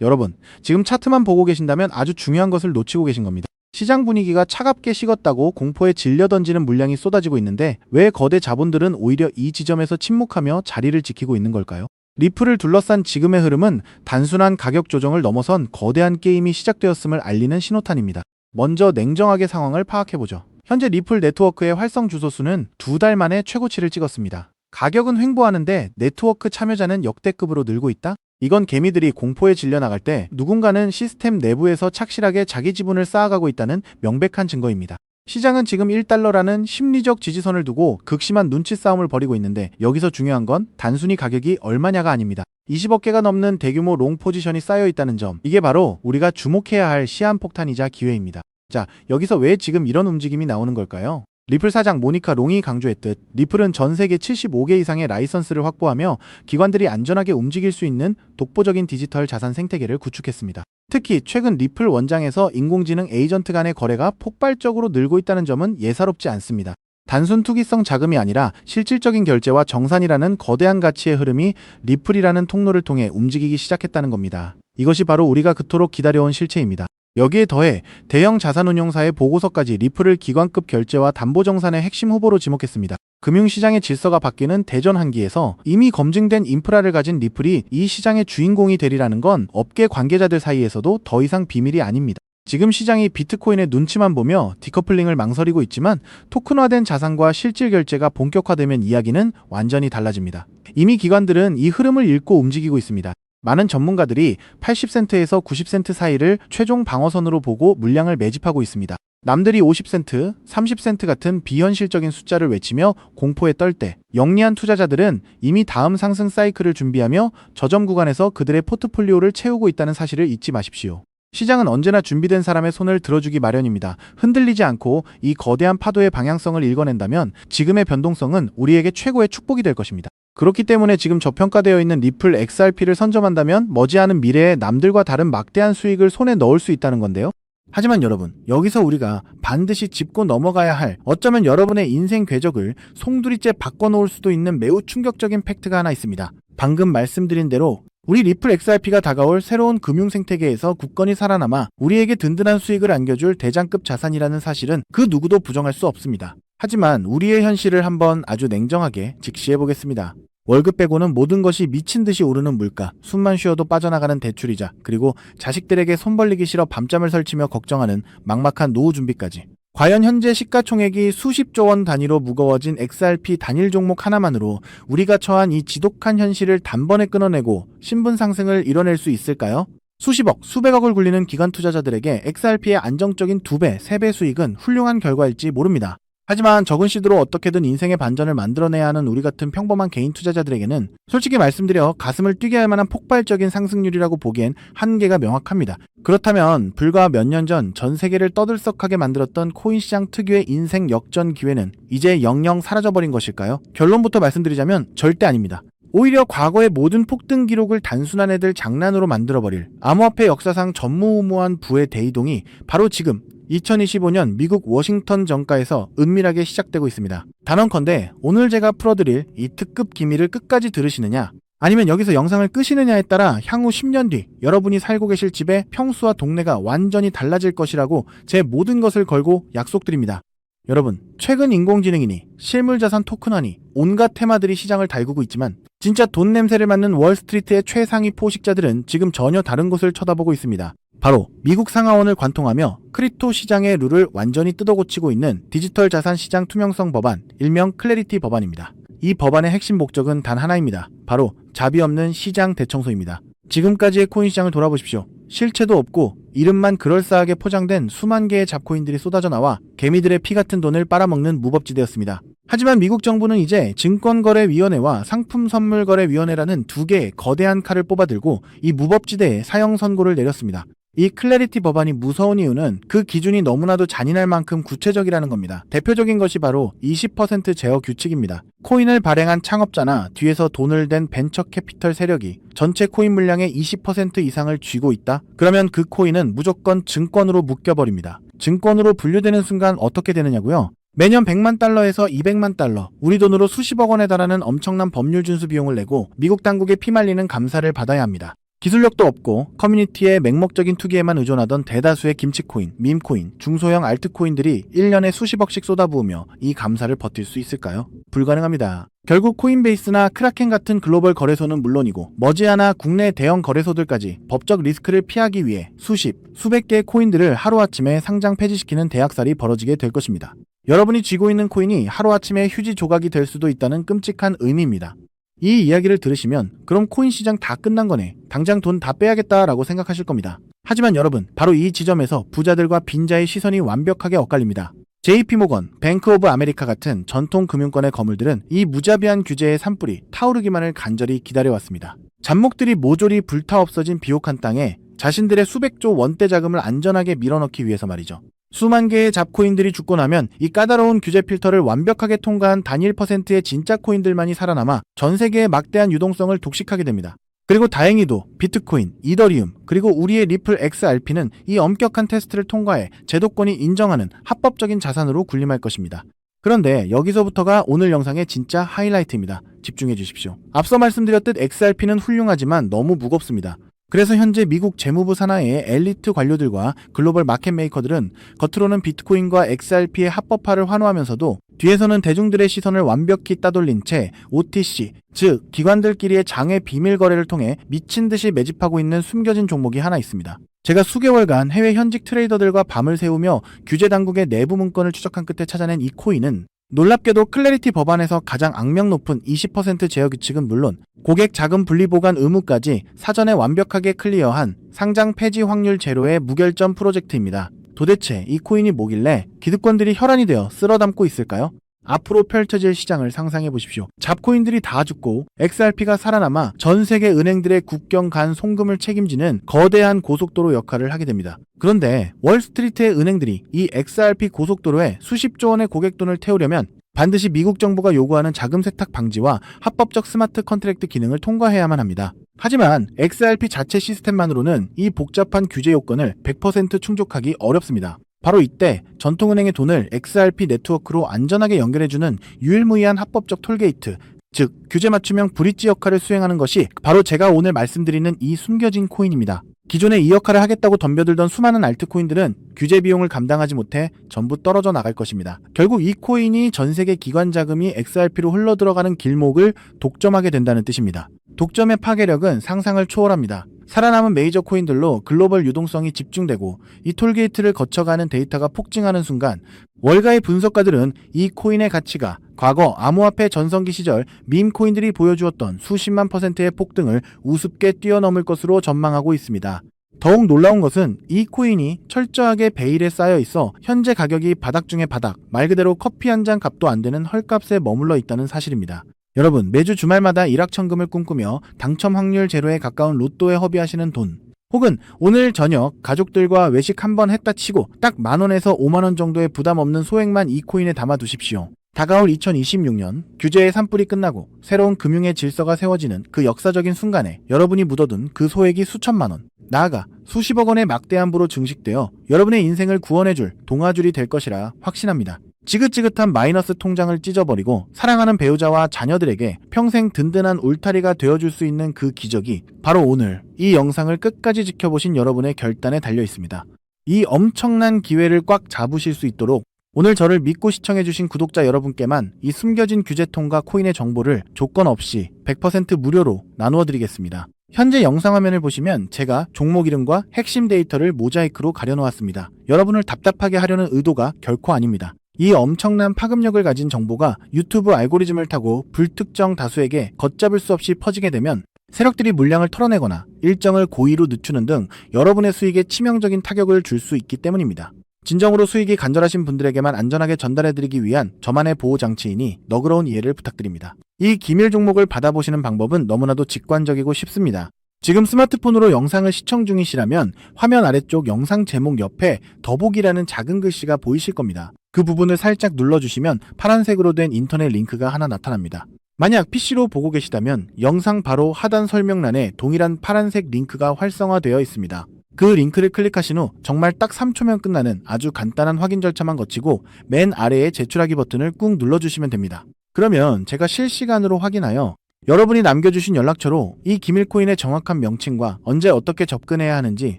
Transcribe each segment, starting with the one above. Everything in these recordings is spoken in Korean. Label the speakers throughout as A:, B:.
A: 여러분, 지금 차트만 보고 계신다면 아주 중요한 것을 놓치고 계신 겁니다. 시장 분위기가 차갑게 식었다고 공포에 질려 던지는 물량이 쏟아지고 있는데 왜 거대 자본들은 오히려 이 지점에서 침묵하며 자리를 지키고 있는 걸까요? 리플을 둘러싼 지금의 흐름은 단순한 가격 조정을 넘어선 거대한 게임이 시작되었음을 알리는 신호탄입니다. 먼저 냉정하게 상황을 파악해보죠. 현재 리플 네트워크의 활성 주소수는 2달 만에 최고치를 찍었습니다. 가격은 횡보하는데 네트워크 참여자는 역대급으로 늘고 있다? 이건 개미들이 공포에 질려 나갈 때 누군가는 시스템 내부에서 착실하게 자기 지분을 쌓아가고 있다는 명백한 증거입니다. 시장은 지금 1달러라는 심리적 지지선을 두고 극심한 눈치 싸움을 벌이고 있는데 여기서 중요한 건 단순히 가격이 얼마냐가 아닙니다. 20억 개가 넘는 대규모 롱 포지션이 쌓여 있다는 점, 이게 바로 우리가 주목해야 할 시한폭탄이자 기회입니다. 자, 여기서 왜 지금 이런 움직임이 나오는 걸까요? 리플 사장 모니카 롱이 강조했듯 리플은 전 세계 75개 이상의 라이선스를 확보하며 기관들이 안전하게 움직일 수 있는 독보적인 디지털 자산 생태계를 구축했습니다. 특히 최근 리플 원장에서 인공지능 에이전트 간의 거래가 폭발적으로 늘고 있다는 점은 예사롭지 않습니다. 단순 투기성 자금이 아니라 실질적인 결제와 정산이라는 거대한 가치의 흐름이 리플이라는 통로를 통해 움직이기 시작했다는 겁니다. 이것이 바로 우리가 그토록 기다려온 실체입니다. 여기에 더해 대형 자산운용사의 보고서까지 리플을 기관급 결제와 담보정산의 핵심 후보로 지목했습니다. 금융시장의 질서가 바뀌는 대전환기에서 이미 검증된 인프라를 가진 리플이 이 시장의 주인공이 되리라는 건 업계 관계자들 사이에서도 더 이상 비밀이 아닙니다. 지금 시장이 비트코인의 눈치만 보며 디커플링을 망설이고 있지만 토큰화된 자산과 실질 결제가 본격화되면 이야기는 완전히 달라집니다. 이미 기관들은 이 흐름을 읽고 움직이고 있습니다. 많은 전문가들이 80센트에서 90센트 사이를 최종 방어선으로 보고 물량을 매집하고 있습니다. 남들이 50센트, 30센트 같은 비현실적인 숫자를 외치며 공포에 떨 때 영리한 투자자들은 이미 다음 상승 사이클을 준비하며 저점 구간에서 그들의 포트폴리오를 채우고 있다는 사실을 잊지 마십시오. 시장은 언제나 준비된 사람의 손을 들어주기 마련입니다. 흔들리지 않고 이 거대한 파도의 방향성을 읽어낸다면 지금의 변동성은 우리에게 최고의 축복이 될 것입니다. 그렇기 때문에 지금 저평가되어 있는 리플 XRP를 선점한다면 머지않은 미래에 남들과 다른 막대한 수익을 손에 넣을 수 있다는 건데요. 하지만 여러분, 여기서 우리가 반드시 짚고 넘어가야 할, 어쩌면 여러분의 인생 궤적을 송두리째 바꿔놓을 수도 있는 매우 충격적인 팩트가 하나 있습니다. 방금 말씀드린 대로 우리 리플 XRP가 다가올 새로운 금융 생태계에서 굳건히 살아남아 우리에게 든든한 수익을 안겨줄 대장급 자산이라는 사실은 그 누구도 부정할 수 없습니다. 하지만 우리의 현실을 한번 아주 냉정하게 직시해보겠습니다. 월급 빼고는 모든 것이 미친 듯이 오르는 물가, 숨만 쉬어도 빠져나가는 대출이자, 그리고 자식들에게 손 벌리기 싫어 밤잠을 설치며 걱정하는 막막한 노후 준비까지. 과연 현재 시가총액이 수십조 원 단위로 무거워진 XRP 단일 종목 하나만으로 우리가 처한 이 지독한 현실을 단번에 끊어내고 신분 상승을 이뤄낼 수 있을까요? 수십억, 수백억을 굴리는 기관 투자자들에게 XRP의 안정적인 2배, 3배 수익은 훌륭한 결과일지 모릅니다. 하지만 적은 시드로 어떻게든 인생의 반전을 만들어내야 하는 우리 같은 평범한 개인 투자자들에게는 솔직히 말씀드려 가슴을 뛰게 할 만한 폭발적인 상승률이라고 보기엔 한계가 명확합니다. 그렇다면 불과 몇 년 전 전 세계를 떠들썩하게 만들었던 코인 시장 특유의 인생 역전 기회는 이제 영영 사라져버린 것일까요? 결론부터 말씀드리자면 절대 아닙니다. 오히려 과거의 모든 폭등 기록을 단순한 장난으로 만들어버릴 암호화폐 역사상 전무후무한 부의 대이동이 바로 지금 2025년 미국 워싱턴 정가에서 은밀하게 시작되고 있습니다. 단언컨대 오늘 제가 풀어드릴 이 특급 기밀을 끝까지 들으시느냐, 아니면 여기서 영상을 끄시느냐에 따라 향후 10년 뒤 여러분이 살고 계실 집의 평수와 동네가 완전히 달라질 것이라고 제 모든 것을 걸고 약속드립니다. 여러분, 최근 인공지능이니 실물자산 토큰화니 온갖 테마들이 시장을 달구고 있지만 진짜 돈 냄새를 맡는 월스트리트의 최상위 포식자들은 지금 전혀 다른 곳을 쳐다보고 있습니다. 바로 미국 상하원을 관통하며 크립토 시장의 룰을 완전히 뜯어고치고 있는 디지털 자산 시장 투명성 법안, 일명 클래리티 법안입니다. 이 법안의 핵심 목적은 단 하나입니다. 바로 자비 없는 시장 대청소입니다. 지금까지의 코인 시장을 돌아보십시오. 실체도 없고 이름만 그럴싸하게 포장된 수만 개의 잡코인들이 쏟아져 나와 개미들의 피 같은 돈을 빨아먹는 무법지대였습니다. 하지만 미국 정부는 이제 증권거래위원회와 상품선물거래위원회라는 2개의 거대한 칼을 뽑아들고 이 무법지대에 사형 선고를 내렸습니다. 이 클래리티 법안이 무서운 이유는 그 기준이 너무나도 잔인할 만큼 구체적이라는 겁니다. 대표적인 것이 바로 20% 제어 규칙입니다. 코인을 발행한 창업자나 뒤에서 돈을 댄 벤처 캐피털 세력이 전체 코인 물량의 20% 이상을 쥐고 있다? 그러면 그 코인은 무조건 증권으로 묶여버립니다. 증권으로 분류되는 순간 어떻게 되느냐고요? 매년 100만 달러에서 200만 달러, 우리 돈으로 수십억 원에 달하는 엄청난 법률 준수 비용을 내고 미국 당국의 피말리는 감사를 받아야 합니다. 기술력도 없고 커뮤니티의 맹목적인 투기에만 의존하던 대다수의 김치코인, 밈코인, 중소형 알트코인들이 1년에 수십억씩 쏟아부으며 이 감사를 버틸 수 있을까요? 불가능합니다. 결국 코인베이스나 크라켄 같은 글로벌 거래소는 물론이고 머지않아 국내 대형 거래소들까지 법적 리스크를 피하기 위해 수십, 수백 개의 코인들을 하루아침에 상장 폐지시키는 대학살이 벌어지게 될 것입니다. 여러분이 쥐고 있는 코인이 하루아침에 휴지 조각이 될 수도 있다는 끔찍한 의미입니다. 이 이야기를 들으시면 그럼 코인 시장 다 끝난 거네, 당장 돈 다 빼야겠다라고 생각하실 겁니다. 하지만 여러분, 바로 이 지점에서 부자들과 빈자의 시선이 완벽하게 엇갈립니다. JP모건, 뱅크 오브 아메리카 같은 전통 금융권의 거물들은 이 무자비한 규제의 산불이 타오르기만을 간절히 기다려왔습니다. 잡목들이 모조리 불타 없어진 비옥한 땅에 자신들의 수백조 원대 자금을 안전하게 밀어넣기 위해서 말이죠. 수만 개의 잡코인들이 죽고 나면 이 까다로운 규제 필터를 완벽하게 통과한 단일 퍼센트의 진짜 코인들만이 살아남아 전 세계의 막대한 유동성을 독식하게 됩니다. 그리고 다행히도 비트코인, 이더리움, 그리고 우리의 리플 XRP는 이 엄격한 테스트를 통과해 제도권이 인정하는 합법적인 자산으로 군림할 것입니다. 그런데 여기서부터가 오늘 영상의 진짜 하이라이트입니다. 집중해 주십시오. 앞서 말씀드렸듯 XRP는 훌륭하지만 너무 무겁습니다. 그래서 현재 미국 재무부 산하의 엘리트 관료들과 글로벌 마켓 메이커들은 겉으로는 비트코인과 XRP의 합법화를 환호하면서도 뒤에서는 대중들의 시선을 완벽히 따돌린 채 OTC, 즉 기관들끼리의 장외 비밀 거래를 통해 미친 듯이 매집하고 있는 숨겨진 종목이 하나 있습니다. 제가 수개월간 해외 현직 트레이더들과 밤을 새우며 규제 당국의 내부 문건을 추적한 끝에 찾아낸 이 코인은 놀랍게도 클래리티 법안에서 가장 악명 높은 20% 제어 규칙은 물론 고객 자금 분리 보관 의무까지 사전에 완벽하게 클리어한 상장 폐지 확률 제로의 무결점 프로젝트입니다. 도대체 이 코인이 뭐길래 기득권들이 혈안이 되어 쓸어담고 있을까요? 앞으로 펼쳐질 시장을 상상해 보십시오. 잡코인들이 다 죽고 XRP가 살아남아 전 세계 은행들의 국경 간 송금을 책임지는 거대한 고속도로 역할을 하게 됩니다. 그런데 월스트리트의 은행들이 이 XRP 고속도로에 수십조 원의 고객돈을 태우려면 반드시 미국 정부가 요구하는 자금 세탁 방지와 합법적 스마트 컨트랙트 기능을 통과해야만 합니다. 하지만 XRP 자체 시스템만으로는 이 복잡한 규제 요건을 100% 충족하기 어렵습니다. 바로 이때 전통은행의 돈을 XRP 네트워크로 안전하게 연결해주는 유일무이한 합법적 톨게이트, 즉 규제 맞춤형 브릿지 역할을 수행하는 것이 바로 제가 오늘 말씀드리는 이 숨겨진 코인입니다. 기존에 이 역할을 하겠다고 덤벼들던 수많은 알트코인들은 규제 비용을 감당하지 못해 전부 떨어져 나갈 것입니다. 결국 이 코인이 전 세계 기관 자금이 XRP로 흘러들어가는 길목을 독점하게 된다는 뜻입니다. 독점의 파괴력은 상상을 초월합니다. 살아남은 메이저 코인들로 글로벌 유동성이 집중되고 이 톨게이트를 거쳐가는 데이터가 폭증하는 순간 월가의 분석가들은 이 코인의 가치가 과거 암호화폐 전성기 시절 밈 코인들이 보여주었던 수십만 %의 폭등을 우습게 뛰어넘을 것으로 전망하고 있습니다. 더욱 놀라운 것은 이 코인이 철저하게 베일에 쌓여 있어 현재 가격이 바닥 중의 바닥, 말 그대로 커피 한 잔 값도 안 되는 헐값에 머물러 있다는 사실입니다. 여러분, 매주 주말마다 일확천금을 꿈꾸며 당첨 확률 제로에 가까운 로또에 허비하시는 돈, 혹은 오늘 저녁 가족들과 외식 한번 했다 치고 딱 10,000원에서 50,000원 정도의 부담 없는 소액만 이 코인에 담아 두십시오. 다가올 2026년 규제의 산불이 끝나고 새로운 금융의 질서가 세워지는 그 역사적인 순간에 여러분이 묻어둔 그 소액이 수천만 원, 나아가 수십억 원의 막대한 부로 증식되어 여러분의 인생을 구원해줄 동아줄이 될 것이라 확신합니다. 지긋지긋한 마이너스 통장을 찢어버리고 사랑하는 배우자와 자녀들에게 평생 든든한 울타리가 되어줄 수 있는 그 기적이 바로 오늘 이 영상을 끝까지 지켜보신 여러분의 결단에 달려 있습니다. 이 엄청난 기회를 꽉 잡으실 수 있도록 오늘 저를 믿고 시청해주신 구독자 여러분께만 이 숨겨진 규제통과 코인의 정보를 조건 없이 100% 무료로 나누어드리겠습니다. 현재 영상 화면을 보시면 제가 종목 이름과 핵심 데이터를 모자이크로 가려놓았습니다. 여러분을 답답하게 하려는 의도가 결코 아닙니다. 이 엄청난 파급력을 가진 정보가 유튜브 알고리즘을 타고 불특정 다수에게 걷잡을 수 없이 퍼지게 되면 세력들이 물량을 털어내거나 일정을 고의로 늦추는 등 여러분의 수익에 치명적인 타격을 줄 수 있기 때문입니다. 진정으로 수익이 간절하신 분들에게만 안전하게 전달해드리기 위한 저만의 보호장치이니 너그러운 이해를 부탁드립니다. 이 기밀 종목을 받아보시는 방법은 너무나도 직관적이고 쉽습니다. 지금 스마트폰으로 영상을 시청 중이시라면 화면 아래쪽 영상 제목 옆에 더보기라는 작은 글씨가 보이실 겁니다. 그 부분을 살짝 눌러주시면 파란색으로 된 인터넷 링크가 하나 나타납니다. 만약 PC로 보고 계시다면 영상 바로 하단 설명란에 동일한 파란색 링크가 활성화되어 있습니다. 그 링크를 클릭하신 후 정말 딱 3초면 끝나는 아주 간단한 확인 절차만 거치고 맨 아래에 제출하기 버튼을 꾹 눌러주시면 됩니다. 그러면 제가 실시간으로 확인하여 여러분이 남겨주신 연락처로 이 기밀코인의 정확한 명칭과 언제 어떻게 접근해야 하는지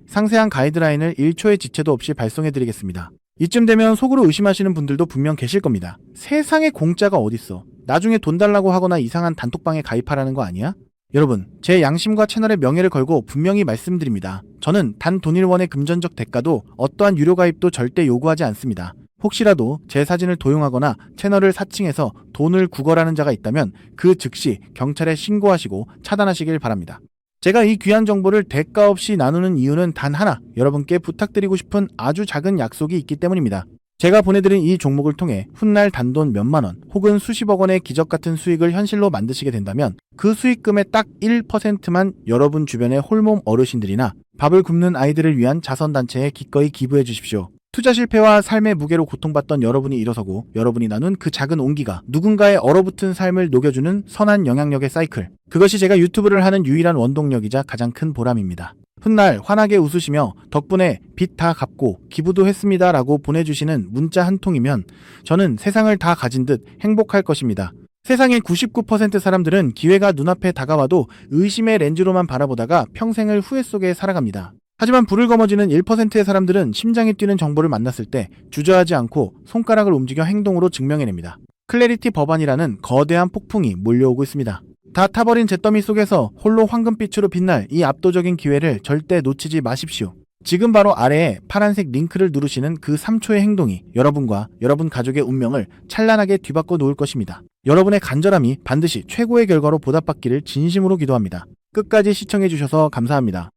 A: 상세한 가이드라인을 1초의 지체도 없이 발송해드리겠습니다. 이쯤 되면 속으로 의심하시는 분들도 분명 계실 겁니다. 세상에 공짜가 어딨어. 나중에 돈 달라고 하거나 이상한 단톡방에 가입하라는 거 아니야? 여러분, 제 양심과 채널의 명예를 걸고 분명히 말씀드립니다. 저는 단 돈일원의 금전적 대가도 어떠한 유료 가입도 절대 요구하지 않습니다. 혹시라도 제 사진을 도용하거나 채널을 사칭해서 돈을 구걸하는 자가 있다면 그 즉시 경찰에 신고하시고 차단하시길 바랍니다. 제가 이 귀한 정보를 대가 없이 나누는 이유는 단 하나, 여러분께 부탁드리고 싶은 아주 작은 약속이 있기 때문입니다. 제가 보내드린 이 종목을 통해 훗날 단돈 몇만 원 혹은 수십억 원의 기적 같은 수익을 현실로 만드시게 된다면 그 수익금의 딱 1%만 여러분 주변의 홀몸 어르신들이나 밥을 굶는 아이들을 위한 자선단체에 기꺼이 기부해 주십시오. 투자 실패와 삶의 무게로 고통받던 여러분이 일어서고 여러분이 나눈 그 작은 온기가 누군가의 얼어붙은 삶을 녹여주는 선한 영향력의 사이클. 그것이 제가 유튜브를 하는 유일한 원동력이자 가장 큰 보람입니다. 훗날 환하게 웃으시며 덕분에 빚 다 갚고 기부도 했습니다 라고 보내주시는 문자 한 통이면 저는 세상을 다 가진 듯 행복할 것입니다. 세상의 99% 사람들은 기회가 눈앞에 다가와도 의심의 렌즈로만 바라보다가 평생을 후회 속에 살아갑니다. 하지만 불을 거머쥐는 1%의 사람들은 심장이 뛰는 정보를 만났을 때 주저하지 않고 손가락을 움직여 행동으로 증명해냅니다. 클래리티 법안이라는 거대한 폭풍이 몰려오고 있습니다. 다 타버린 잿더미 속에서 홀로 황금빛으로 빛날 이 압도적인 기회를 절대 놓치지 마십시오. 지금 바로 아래에 파란색 링크를 누르시는 그 3초의 행동이 여러분과 여러분 가족의 운명을 찬란하게 뒤바꿔 놓을 것입니다. 여러분의 간절함이 반드시 최고의 결과로 보답받기를 진심으로 기도합니다. 끝까지 시청해주셔서 감사합니다.